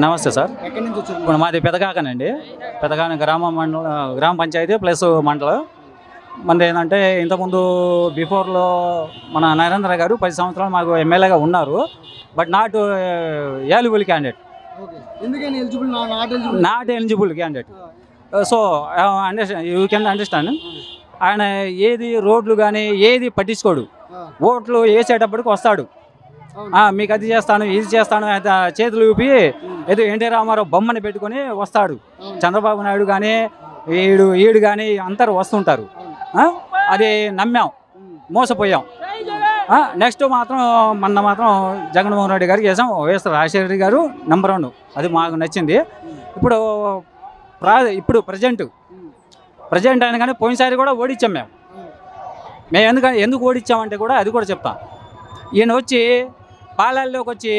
నమస్తే సార్. ఎక్కడి నుంచి వచ్చారు? ఇప్పుడు మాది పెదకాకనండి. పెదకాక గ్రామ పంచాయతీ ప్లస్ మండలం. మనది ఏంటంటే ఇంతకుముందు బిఫోర్లో మన నరేంద్ర గారు 10 సంవత్సరాలు మాకు ఎమ్మెల్యేగా ఉన్నారు. But not eligible candidate. ఎందుకని eligible? Not eligible candidate. So you can understand. ఆయన ఏది రోడ్లు కానీ ఏది పట్టించుకోడు. ఓట్లు వేసేటప్పటికి వస్తాడు, మీకు అది చేస్తాను ఇది చేస్తాను చేతులు ఊపి ఏదో ఎన్టీ రామారావు బొమ్మని పెట్టుకొని వస్తాడు. చంద్రబాబు నాయుడు కానీ ఈడు కానీ అందరూ వస్తుంటారు. అది నమ్మాం, మోసపోయాం. నెక్స్ట్ మాత్రం మాత్రం జగన్మోహన్ రెడ్డి గారికి చేసాం. వైఎస్ రాజశేఖర రెడ్డి గారు నెంబర్ 1, అది మాకు నచ్చింది. ఇప్పుడు ప్రజెంట్ అయినా కానీ పోయినసారి కూడా ఓడించాం. మేము ఎందుకు ఓడించామంటే కూడా అది కూడా చెప్తాం. ఈయన వచ్చి పాలల్లోకి వచ్చి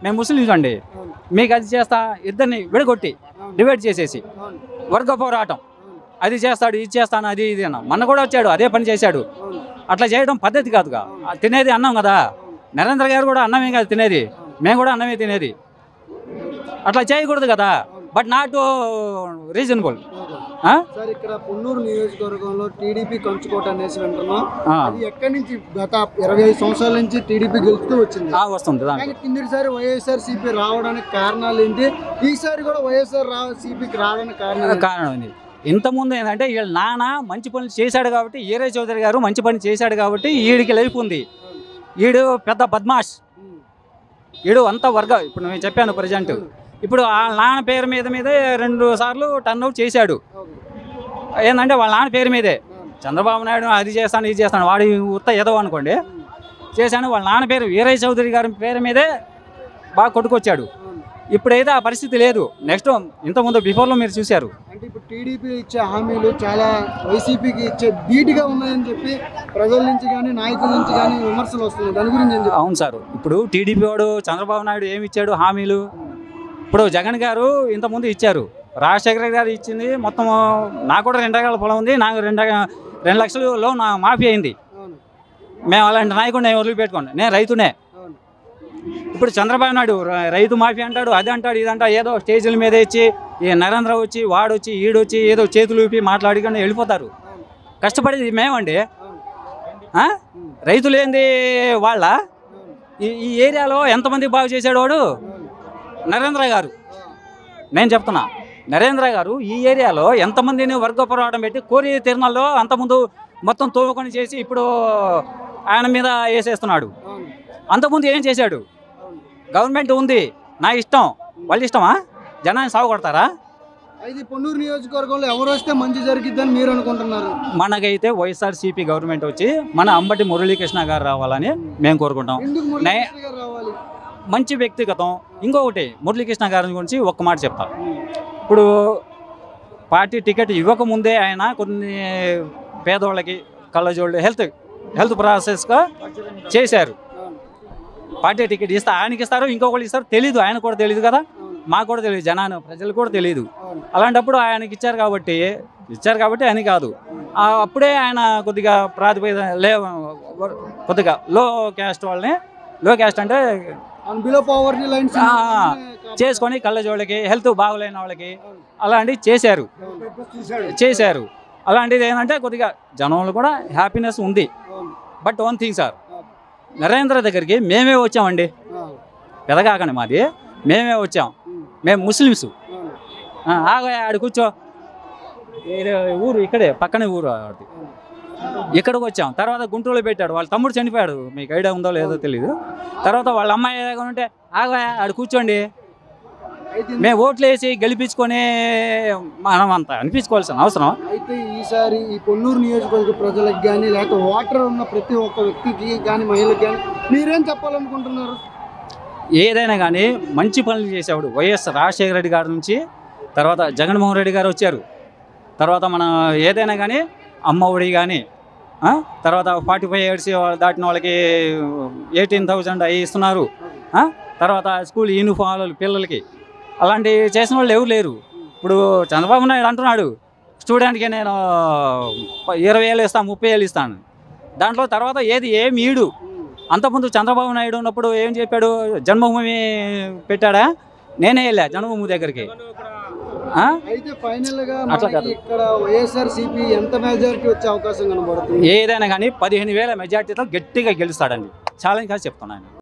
మేము ముస్లిమ్స్ అండి, మీకు అది చేస్తా, ఇద్దరిని విడగొట్టి డివైడ్ చేసేసి వర్గ పోరాటం అది చేస్తాడు, ఇది చేస్తాను, అది ఇది అన్న. మొన్న కూడా వచ్చాడు, అదే పని చేశాడు. అట్లా చేయడం పద్ధతి కాదుగా. తినేది అన్నం కదా. నరేంద్ర గారు కూడా అన్నమే కాదు తినేది, మేము కూడా అన్నమే తినేది. అట్లా చేయకూడదు కదా. But not reasonable. సార్, ఇక్కడ పొన్నూరు నియోజకవర్గంలో టీడీపీ కంచుకోట అనేసి అంటున్నాం. అది ఎక్కడి నుంచి గత 25 సంవత్సరాల నుంచి టీడీపీ గెలుస్తూ వచ్చింది. వస్తుంది. కిందసారి వైఎస్ఆర్సీపీ రావడానికి కారణాలు ఏంటి? ఈసారి కూడా వైఎస్ఆర్సీపీకి రావడానికి కారణం ఏంటి? ఇంతకుముందు ఏంటంటే వీళ్ళ నాన్న మంచి పనులు చేశాడు కాబట్టి, ఈరే చౌదరి గారు మంచి పని చేశాడు కాబట్టి ఈడికి లైఫ్ ఉంది. ఈడు పెద్ద బద్మాష్. ఈడు అంత ఇప్పుడు నేను చెప్పాను ప్రజెంట్. ఇప్పుడు వాళ్ళ నాన్న పేరు మీదే 2 సార్లు టర్న్అవుట్ చేశాడు. ఏంటంటే వాళ్ళ నాన్న పేరు మీదే చంద్రబాబు నాయుడు అది చేస్తాను ఇది చేస్తాను, వాడి ఉత్త ఎదవ అనుకోండి చేశాను. వాళ్ళ నాన్న పేరు వీరయ్య చౌదరి గారి పేరు మీదే బాగా కొట్టుకొచ్చాడు. ఇప్పుడైతే ఆ పరిస్థితి లేదు. నెక్స్ట్ ఇంతకుముందు బిఫోర్లో మీరు చూశారు. అంటే ఇప్పుడు టీడీపీ ఇచ్చే హామీలు చాలా వైసీపీకి ఇచ్చే ధీటుగా ఉన్నాయని చెప్పి ప్రజల నుంచి కానీ నాయకుల నుంచి కానీ విమర్శలు వస్తున్నాయి. దాని గురించి అవును సార్. ఇప్పుడు టీడీపీ వాడు చంద్రబాబు నాయుడు ఏమి ఇచ్చాడు హామీలు? ఇప్పుడు జగన్ గారు ఇంతకుముందు ఇచ్చారు, రాజశేఖర గారు ఇచ్చింది మొత్తం. నాకు కూడా 2 ఎకరాల పొలం ఉంది, నాకు 2 లక్షలు లోన్ మాఫీ అయింది. మేము అలాంటి నాయకుడిని వదిలిపెట్టుకోండి, నేను రైతునే. ఇప్పుడు చంద్రబాబు నాయుడు రైతు మాఫీ అంటాడు, అది అంటాడు, ఇది అంటాడు. ఏదో స్టేజీల మీద ఇచ్చి ఈ నరేంద్ర వచ్చి వాడొచ్చి ఈడొచ్చి ఏదో చేతులు ఊపి మాట్లాడుకొని వెళ్ళిపోతారు. కష్టపడేది మేమండి. రైతులు ఏంది వాళ్ళ? ఈ ఏరియాలో ఎంతమంది బాగు చేశాడు వాడు? నరేంద్ర గారు. నేను చెప్తున్నా, నరేంద్ర గారు ఈ ఏరియాలో ఎంతమందిని వర్గ పోరాటం పెట్టి కోరి తిరునాల్లో అంతకుముందు మొత్తం తోముకొని చేసి ఇప్పుడు ఆయన మీద వేసేస్తున్నాడు. అంతకుముందు ఏం చేశాడు? గవర్నమెంట్ ఉంది, నా ఇష్టం, వాళ్ళ ఇష్టమా? జనాన్ని సాగు కొడతారా? అయితే పొన్నూరు నియోజకవర్గంలో ఎవరు వస్తే మంచి జరిగిద్దని మీరు అనుకుంటున్నారు? మనకైతే వైఎస్ఆర్సీపీ గవర్నమెంట్ వచ్చి మన అంబటి మురళీకృష్ణ గారు రావాలని మేము కోరుకుంటాం. మంచి వ్యక్తిగతం. ఇంకొకటి మురళీకృష్ణ గారి గురించి ఒక్క మాట చెప్తా. ఇప్పుడు పార్టీ టికెట్ ఇవ్వకముందే ఆయన కొన్ని పేదవాళ్ళకి కళ్ళజోళ్ళు హెల్త్ ప్రాసెస్గా చేశారు. పార్టీ టికెట్ ఇస్తే ఆయనకి ఇస్తారు, ఇంకొకళ్ళు ఇస్తారు, తెలీదు. ఆయన కూడా తెలియదు కదా, మాకు కూడా తెలియదు, ప్రజలు కూడా తెలియదు. అలాంటప్పుడు ఆయనకి ఇచ్చారు కాబట్టి అని కాదు. అప్పుడే ఆయన కొద్దిగా కొద్దిగా లో క్యాస్ట్ వాళ్ళని, లో క్యాస్ట్ అంటే చేసుకొని కళ్ళజోళ్ళకి హెల్త్ బాగోలేని వాళ్ళకి అలాంటివి చేశారు. అలాంటిది ఏంటంటే కొద్దిగా జనంలో కూడా హ్యాపీనెస్ ఉంది. బట్ 1 థింగ్ సార్, నరేంద్ర దగ్గరికి మేమే వచ్చామండి. పెదకాకండి మాది, మేమే వచ్చాం. మేము ముస్లిమ్స్. ఆడ కూర్చో, ఊరు ఇక్కడే పక్కనే ఊరు ఆడిది. ఇక్కడికి వచ్చాం. తర్వాత గుంటూరులో పెట్టాడు, వాళ్ళ తమ్ముడు చనిపోయాడు, మీకు ఐడియా ఉందో లేదో తెలీదు. తర్వాత వాళ్ళ అమ్మాయి ఉంటే ఆడ కూర్చోండి, మేము ఓట్లు వేసి గెలిపించుకొని మనం అంతా అనిపించుకోవాల్సిన అవసరం. అయితే ఈసారి ఈ పొన్నూరు నియోజకవర్గ ప్రజలకు కానీ లేకపోతే ఓటర్ ఉన్న ప్రతి ఒక్క వ్యక్తికి కానీ మహిళకి కానీ మీరేం చెప్పాలనుకుంటున్నారు? ఏదైనా కానీ మంచి పనులు చేసేవాడు వైఎస్ రాజశేఖర రెడ్డి గారి నుంచి తర్వాత జగన్మోహన్ రెడ్డి గారు వచ్చారు. తర్వాత మనం ఏదైనా కానీ అమ్మఒడి కానీ, తర్వాత 45 years దాటిన వాళ్ళకి 18,000 అవి ఇస్తున్నారు. తర్వాత స్కూల్ యూనిఫామ్లు పిల్లలకి అలాంటివి చేసిన వాళ్ళు ఎవరు లేరు. ఇప్పుడు చంద్రబాబు నాయుడు అంటున్నాడు స్టూడెంట్కి నేను 20,000 ఇస్తాను, 30,000 ఇస్తాను. దాంట్లో తర్వాత ఏమి ఈడు. అంతకుముందు చంద్రబాబు నాయుడు ఉన్నప్పుడు ఏం చెప్పాడు? జన్మభూమి పెట్టాడా? నేనే వెళ్ళా జన్మభూమి దగ్గరికి. అయితే ఫైనల్ గా అట్లా మనకి కాదు. ఇక్కడ వైఎస్ఆర్సీపీ ఎంత మెజారిటీ వచ్చే అవకాశం కనబడుతుంది? ఏదైనా కానీ 15,000 మెజార్టీతో గట్టిగా గెలుస్తాడండి. ఛాలెంజ్ కాదు చెప్తున్నాను.